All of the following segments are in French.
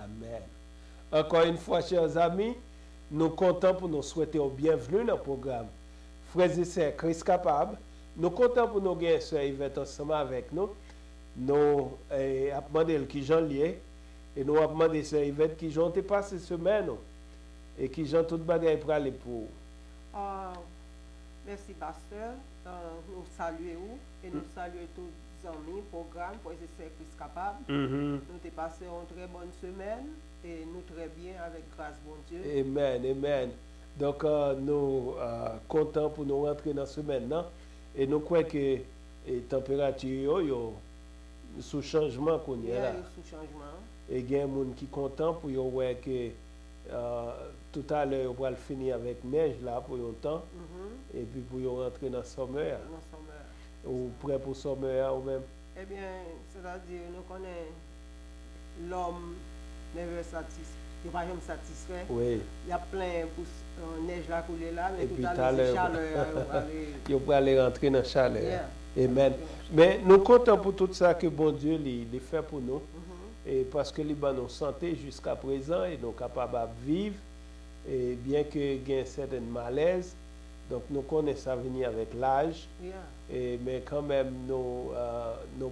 Amen. Encore une fois, chers amis, nous comptons pour nous souhaiter au bienvenue dans le programme Frères et Sœurs Christ Capable. Nous comptons pour nous gagner Sœur Yvette ensemble avec nous. Nous avons demandé qui j'en lié et nous avons demandé Sœur Yvette qui j'en passé semaine et qui j'en tout bagaille pour aller pour. Merci pasteur. Nous saluons et nous saluons tous les amis, programme Frères et Sœurs Christ Capable. Nous avons passé une très bonne semaine et nous très bien avec grâce bon Dieu. Amen, amen. Donc nous comptons pour nous rentrer dans ce semaine là et nous croyons que la température yo sous changement qu'on y est là. Sous changement. Et il y a des gens qui sont contents pour voir que tout à l'heure on va finir avec neige là pour un temps et puis pour rentrer dans le sommeil. Ou prêt pour le sommeil ou même. Eh bien, c'est-à-dire nous connaissons l'homme never satisfait. Il n'est pas jamais satisfait. Oui. Il y a plein de neige là couler là, mais et tout puis à l'heure, chaleur. Il va aller rentrer dans la chaleur. Yeah. Amen. Mais nous comptons pour tout ça que bon Dieu les fait pour nous. Et parce que les nous santé jusqu'à présent et nous sommes capables de vivre. Et bien que il y ait certains malaises, donc nous connaissons ça venir avec l'âge. Yeah. Mais quand même, nous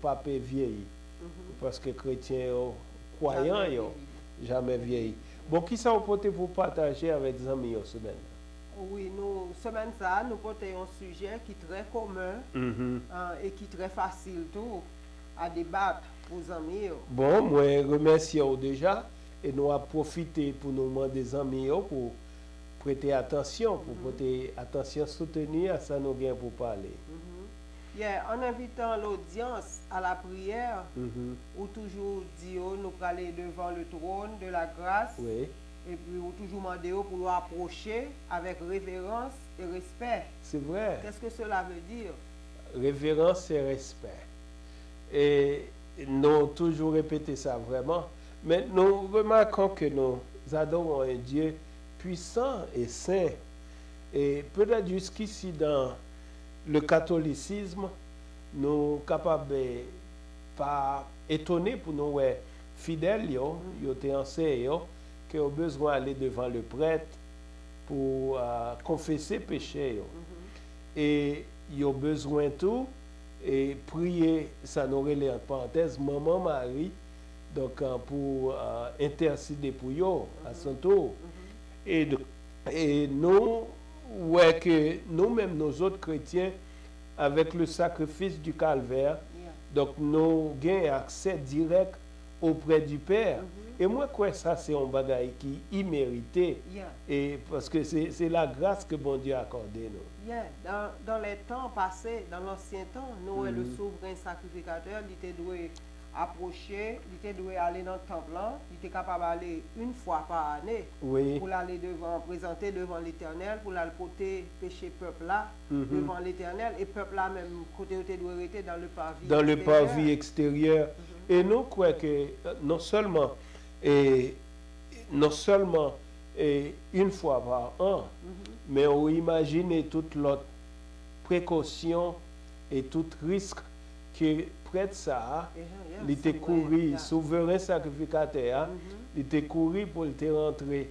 pas vieillir. Parce que les chrétiens croyants, jamais vieilli. Bon, qui ça vous portez pour partager avec les amis cette semaine? Oui, nous, semaine ça, nous portons un sujet qui est très commun et qui est très facile tout à débattre pour les amis. Bon, moi, remercie déjà et nous avons profité pour nous demander des amis pour prêter attention, pour prêter attention soutenue à ça nous gain pour parler. En invitant l'audience à la prière, ou toujours dire nous aller devant le trône de la grâce, oui. Et puis ou toujours demander pour nous approcher avec révérence et respect. C'est vrai. Qu'est-ce que cela veut dire? Révérence et respect. Et nous toujours répété ça vraiment, mais nous remarquons que nous adorons un Dieu puissant et saint. Et peut-être jusqu'ici dans le catholicisme, nous sommes capables de pas étonner pour nous fidèles, ils ont enseigné qu'ils ont besoin d'aller devant le prêtre pour confesser péché. Et ils ont besoin de tout et prier, ça nous relève en parenthèse, Maman Marie, donc pour intercéder pour eux à son tour. Et nous, ouais, que nous-mêmes, nos autres chrétiens, avec le sacrifice du calvaire, donc nous avons accès direct auprès du Père. Et moi, quoi, ça, c'est un bagage qui est immérité. Et parce que c'est la grâce que bon Dieu a accordée nous. Dans les temps passés, dans l'ancien temps, nous, le souverain sacrificateur, il était doué approcher, il était doué aller dans le temple, il était capable d'aller une fois par année pour aller devant, présenter devant l'Éternel, pour aller porter péché peuple là devant l'Éternel, et peuple là même côté était doué rester dans le parvis. Dans le parvis extérieur. Et nous croyons que non seulement une fois par an, mais on imagine toute l'autre précaution et tout risque que près de ça, il était couru, souverain sacrificateur, il était couru pour te rentrer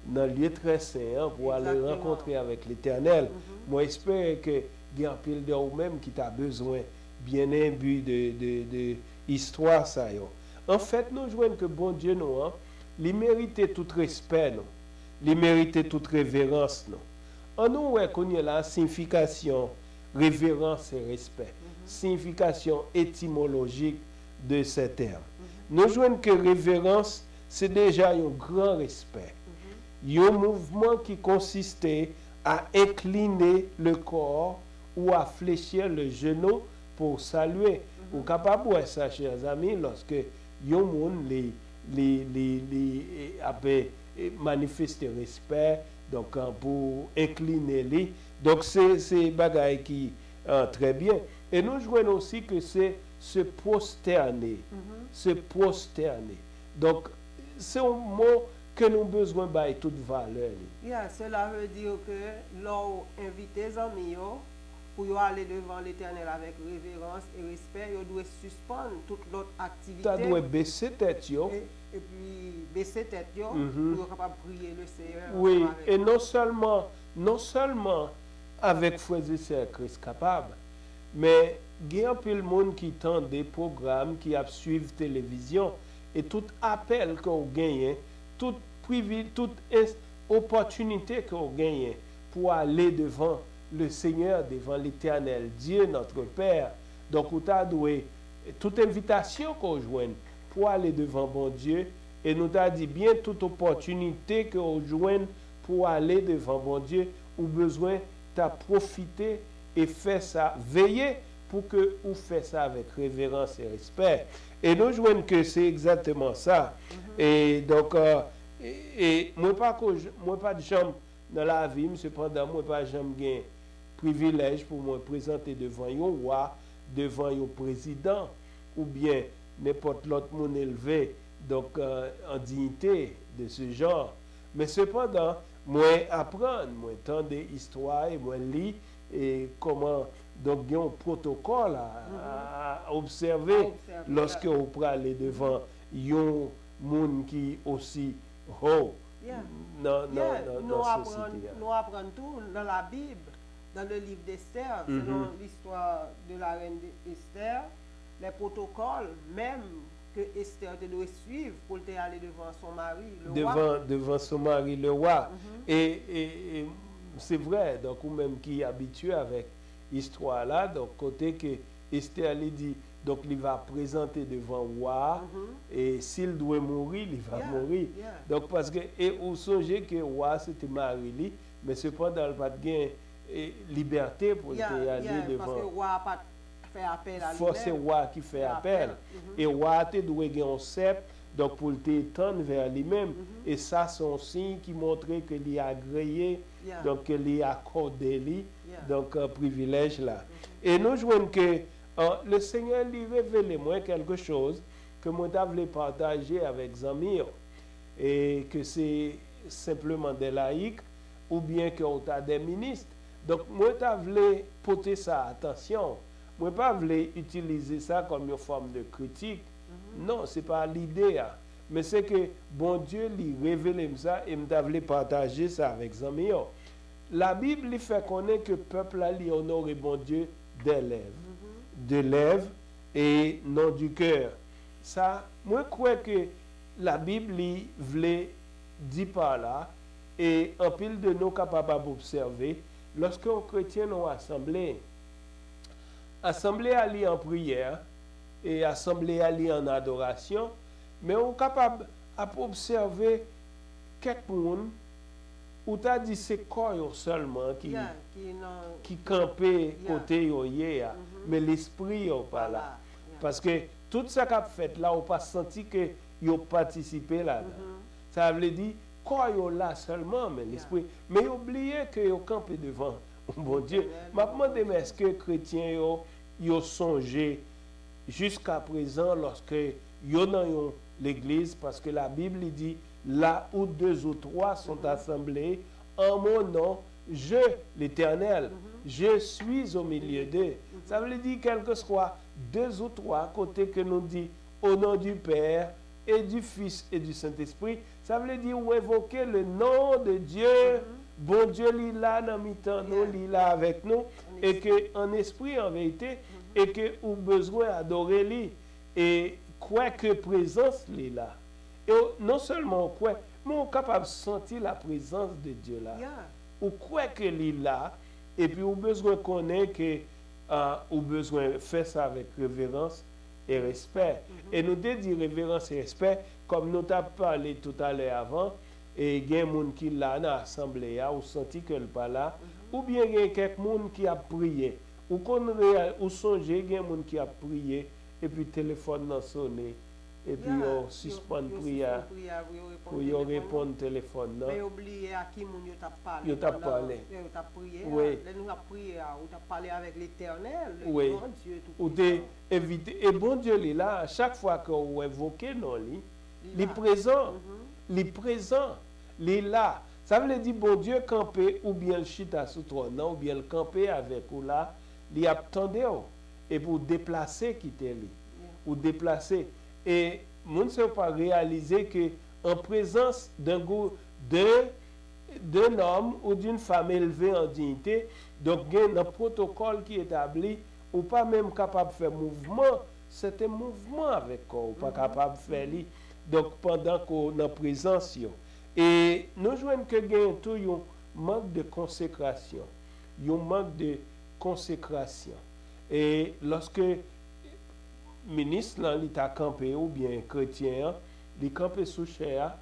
dans le lieu très saint pour aller rencontrer avec l'Éternel. Moi, j'espère que il y a un pile de vous-même qui a besoin bien imbu de histoire ça. En fait, nous jouons que bon Dieu nous, il mérite tout respect, nous. Il mérite toute révérence, nous. En nous, qu'on y a la signification, révérence et respect. Signification étymologique de ces termes. Nous jouons que révérence, c'est déjà un grand respect. Un mouvement qui consistait à incliner le corps ou à fléchir le genou pour saluer. Ou capable de ça, chers amis, lorsque un monde manifeste respect, donc pour incliner les. Donc c'est bagaille qui très bien. Et nous jouons aussi que c'est se prosterner. Se prosterner. Donc c'est un mot que nous avons besoin de toute valeur. Cela veut dire que l'on invite les amis pour aller devant l'Éternel avec révérence et respect, ils doivent suspendre toute l'autre activité. Ça doit baisser tête. Et puis baisser tête pour capable prier le Seigneur. Oui, et non seulement avec frères et sœurs Christ capable, mais il y a un peu de monde qui tend des programmes, qui suivent télévision, et tout appel qu'on gagne, toute opportunité qu'on gagne pour aller devant le Seigneur, devant l'Éternel, Dieu notre Père. Donc, on a doué toute invitation qu'on joigne pour aller devant bon Dieu, et nous a dit bien toute opportunité qu'on joigne pour aller devant bon Dieu, ou besoin de profiter et faire ça, veiller pour que vous fassiez ça avec révérence et respect. Et nous jouons que c'est exactement ça. Et donc, moi pas de jambe dans la vie, mais cependant, moi pas jambe gain privilège pour me présenter devant un roi, devant un président, ou bien n'importe l'autre monde élevé, donc en dignité de ce genre. Mais cependant, moi apprendre, moi entendre des histoires, et moi lire et comment donc il y a un protocole à observer lorsque vous pouvez aller devant un monde qui aussi haut dans la société. Nous apprenons tout dans la Bible, dans le livre d'Esther, selon l'histoire de la reine d'Esther, les protocoles même que Esther devait suivre pour aller devant son mari, le roi. Devant son mari, le roi. Et c'est vrai, donc ou même qui est habitué avec l'histoire là, donc côté que Esther lui dit, donc il va présenter devant le roi, et s'il doit mourir, il va mourir. Donc parce que, et vous songez que le roi c'était mari, mais cependant il n'a pas de liberté pour aller devant. Parce que le roi n'a pas fait appel à lui-même. C'est le roi qui fait appel. Et le roi doit avoir un sceptre, donc pour l'étendre vers lui-même. Et ça, c'est un signe qui montrait qu'il a agréé, donc qu'il a accordé lui, donc un privilège là. Et nous jouons que le Seigneur lui révèle moi quelque chose que moi je voulais partager avec Zamir, et que c'est simplement des laïcs, ou bien qu'on a des ministres. Donc moi je voulais porter ça attention. Moi je ne voulais pas utiliser ça comme une forme de critique. Non, ce n'est pas l'idée. Mais c'est que bon Dieu lui révèle ça et je voulais partager ça avec Zamir. La Bible lui fait connaître que le peuple a honoré bon Dieu des lèvres. De lèvres et non du cœur. Ça, moi je crois que la Bible lui voulait dire par là, et en pile de nous capables d'observer, lorsque les chrétiens ont assemblé aller en prière et assemblé aller en adoration, mais on est capable d'observer quelqu'un où tu as dit c'est quoi seulement qui campait côté yoye, mais l'esprit n'est pas là. Parce que tout ça qu'a fait là, on n'a pas senti que yo participé là. Ça veut dire quoi yo là seulement, mais l'esprit. Mais oubliez que yo campé devant. Bon Dieu, m'a demandé mais est-ce que les chrétiens yo songé jusqu'à présent lorsque yo dans l'église, parce que la Bible dit là où 2 ou 3 sont assemblés en mon nom, je, l'Éternel, je suis au milieu d'eux. Ça veut dire quel que soit 2 ou 3 côté que nous dit au nom du Père et du Fils et du Saint-Esprit. Ça veut dire ou évoquer le nom de Dieu. Bon Dieu, il est là dans mi-temps, nous, il est là avec nous, et que en esprit, en vérité, et que nous avons besoin d'adorer lui. Et quoi que présence est là. Et non seulement quoi, mais on est capable de sentir la présence de Dieu là. Ou quoi que est là, et puis on a besoin de connaître que on a besoin de faire ça avec révérence et respect. Et nous devons dire révérence et respect, comme nous avons parlé tout à l'heure avant, et il y a des gens qui sont là dans l'assemblée, ou senti que n'est pas là, ou bien il y a quelqu'un qui a prié, ou songez, il y a des gens qui a prié, et puis le téléphone a sonné, et puis on suspend la prière pour y répondre au téléphone. Mais oubliez à qui vous avez parlé. Vous avez parlé. Vous avez prié. Oui. Vous avez prié, vous avez parlé avec l'Éternel, le oui. grand Dieu tout Vous avez évité. Et bon Dieu est là, à chaque fois que vous évoquez non, il est présent. Il est présent. Il est là. Ça veut dire bon Dieu camper ou bien le chita sous trône, ou bien le camper avec ou là, il attendait et pour déplacer quitter lui. Ou déplacer. Et nous ne sommes pas réalisé que en présence d'un homme ou d'une femme élevée en dignité. Donc, il y a un protocole qui est établi, ou pas même capable de faire mouvement, c'est un mouvement avec quoi, ou pas capable de faire. Donc, pendant qu'on est en présence, et nous jouons que gain tout un manque de consécration, un manque de consécration. Et lorsque le ministre l'État campé ou bien chrétien, il campé sous chair,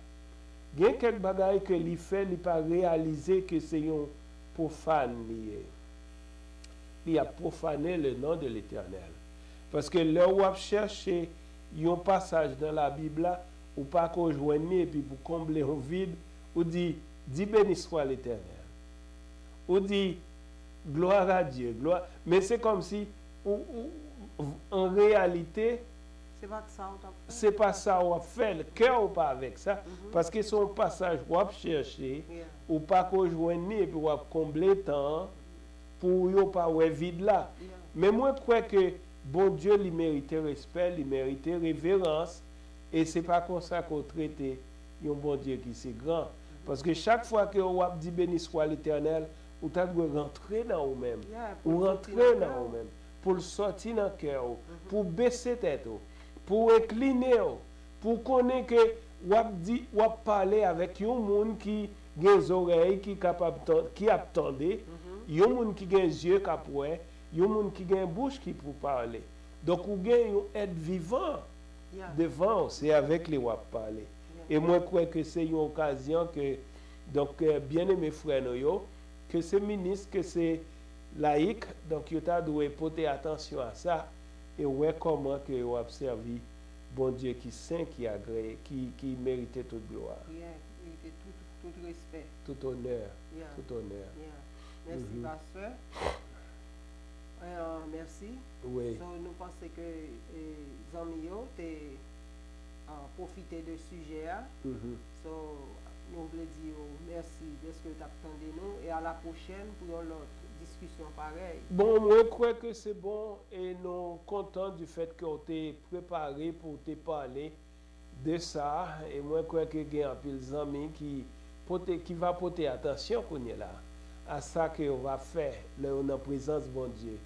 il y a quelques bagailles que il fait, il pas réaliser que c'est un profane. Il a profané le nom de l'Éternel. Parce que là où on cherche un passage dans la Bible, ou pas qu'on joigne et puis pour combler un vide, ou dit béni soit l'Éternel. Ou dit gloire à Dieu. Gloire. Mais c'est comme si, en réalité, c'est pas ça on fait. Le cœur ou pas avec ça. Parce que son passage on chercher, ou pas qu'on joigne et puis on combler le temps pour ne pas avoir vide là. Mais moi, je crois que bon Dieu, il mérite respect, il mérite révérence. Et ce n'est pas comme ça qu'on traite un bon Dieu qui c'est grand. Parce que chaque fois que on dit béni soit l'Éternel, vous devez rentrer dans vous-même. Ou rentrer dans vous-même. Pour le sortir dans le cœur, pour baisser tête, pour incliner, pour connaître que vous parlez avec un monde qui a des oreilles, qui attendait, un monde qui a des yeux qui a un monde qui a une bouche qui peut parler. Donc, vous avez un être vivant devant, c'est avec les wap parler. Et moi, je crois que c'est une occasion que, donc, bien aimé frère, que ce ministre, que c'est laïque, donc, il doit porter attention à ça et ouais comment que vous avez servi bon Dieu qui est saint, qui agrée, qui méritait toute gloire. Tout respect. Tout honneur. Tout honneur. Merci, pasteur. Merci. Oui. So, nous pensons que les amis ont profité de ce sujet. So, nous voulons dire merci de ce que tu as attendu nous et à la prochaine pour une autre discussion pareille. Bon, moi je crois que c'est bon et nous sommes contents du fait qu'on t'ait préparé pour te parler de ça. Et moi je crois que il y a un peu des amis qui va porter attention qu'on est là à ça qu'on va faire là, en présence de bon Dieu.